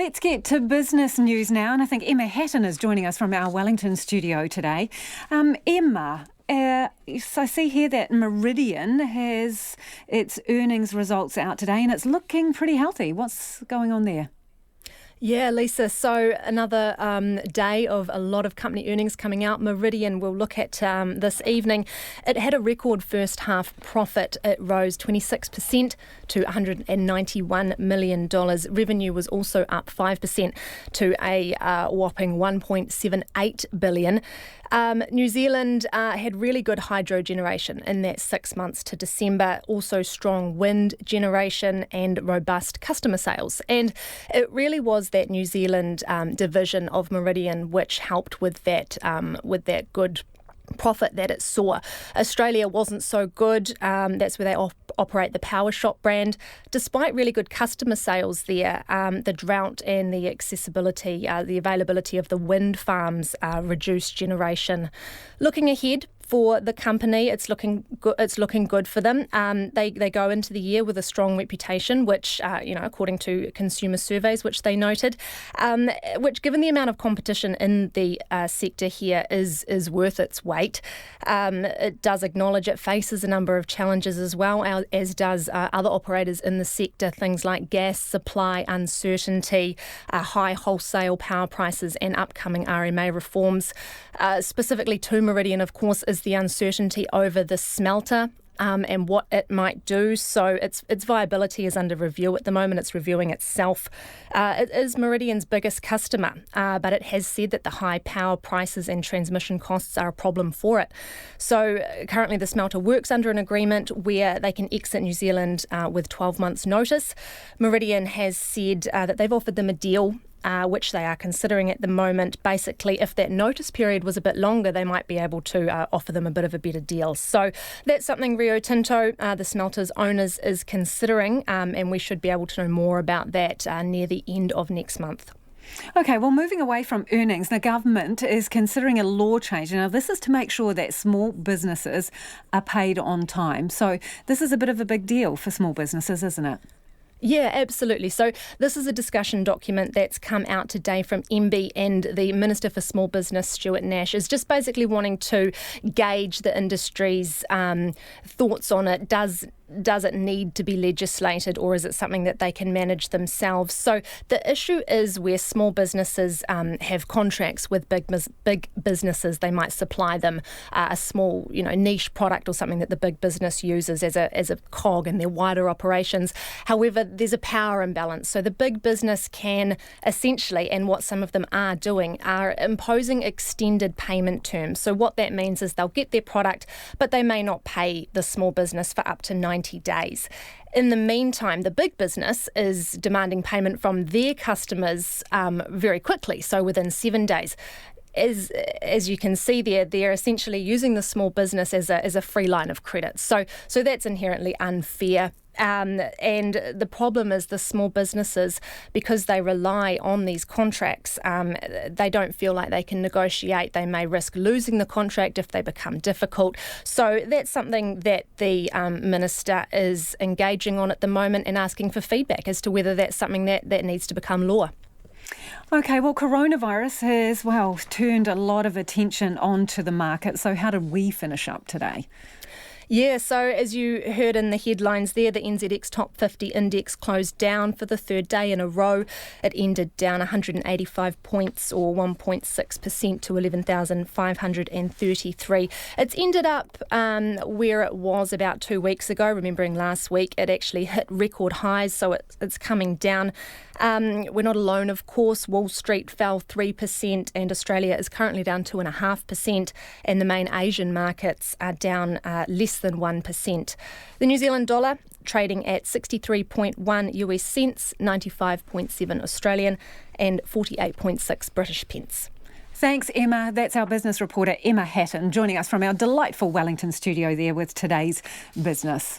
Let's get to business news now, and I think Emma Hatton is joining us from our Wellington studio today. Emma, so I see here that Meridian has its earnings results out today, and it's looking pretty healthy. What's going on there? Yeah, Lisa. So another day of a lot of company earnings coming out. Meridian we'll look at this evening. It had a record first half profit. It rose 26% to $191 million. Revenue was also up 5% to a whopping $1.78 billion. New Zealand had really good hydro generation in that 6 months to December, also strong wind generation and robust customer sales. And it really was that New Zealand division of Meridian which helped with that good profit that it saw. Australia wasn't so good. That's where they operate the Powershop brand. Despite really good customer sales there, the drought and the accessibility, the availability of the wind farms reduced generation. Looking ahead for the company, it's looking good for them. They go into the year with a strong reputation, which according to consumer surveys, which they noted, which given the amount of competition in the sector here is worth its weight. It does acknowledge it faces a number of challenges as well, as does other operators in the sector. Things like gas supply uncertainty, high wholesale power prices, and upcoming RMA reforms. Specifically to Meridian, of course, is the uncertainty over the smelter and what it might do. So its viability is under review at the moment. It's reviewing itself. It is Meridian's biggest customer, but it has said that the high power prices and transmission costs are a problem for it. So currently the smelter works under an agreement where they can exit New Zealand with 12 months notice. Meridian has said that they've offered them a deal which they are considering at the moment. Basically, if that notice period was a bit longer, they might be able to offer them a bit of a better deal. So that's something Rio Tinto, the smelter's owners, is considering, and we should be able to know more about that near the end of next month. Okay, well, moving away from earnings, the government is considering a law change. Now, this is to make sure that small businesses are paid on time. So this is a bit of a big deal for small businesses, isn't it? Yeah, absolutely. So this is a discussion document that's come out today from MB, and the Minister for Small Business, Stuart Nash, is just basically wanting to gauge the industry's thoughts on it. Does it need to be legislated, or is it something that they can manage themselves? So the issue is where small businesses have contracts with big businesses. They might supply them a small, niche product or something that the big business uses as a cog in their wider operations. However, there's a power imbalance. So the big business can essentially, and what some of them are doing, are imposing extended payment terms. So what that means is they'll get their product, but they may not pay the small business for up to 90 days. In the meantime, the big business is demanding payment from their customers very quickly, so within 7 days. As you can see there, they're essentially using the small business as a free line of credit. So that's inherently unfair. And the problem is the small businesses, because they rely on these contracts, they don't feel like they can negotiate. They may risk losing the contract if they become difficult. So that's something that the Minister is engaging on at the moment and asking for feedback as to whether that's something that needs to become law. Okay, well, coronavirus has, turned a lot of attention onto the market. So how did we finish up today? Yeah, so as you heard in the headlines there, the NZX Top 50 Index closed down for the third day in a row. It ended down 185 points or 1.6% to 11,533. It's ended up where it was about 2 weeks ago. Remembering last week, it actually hit record highs, so it's coming down. We're not alone, of course. Wall Street fell 3% and Australia is currently down 2.5%, and the main Asian markets are down less than 1%. The New Zealand dollar trading at 63.1 US cents, 95.7 Australian and 48.6 British pence. Thanks, Emma. That's our business reporter, Emma Hatton, joining us from our delightful Wellington studio there with today's business.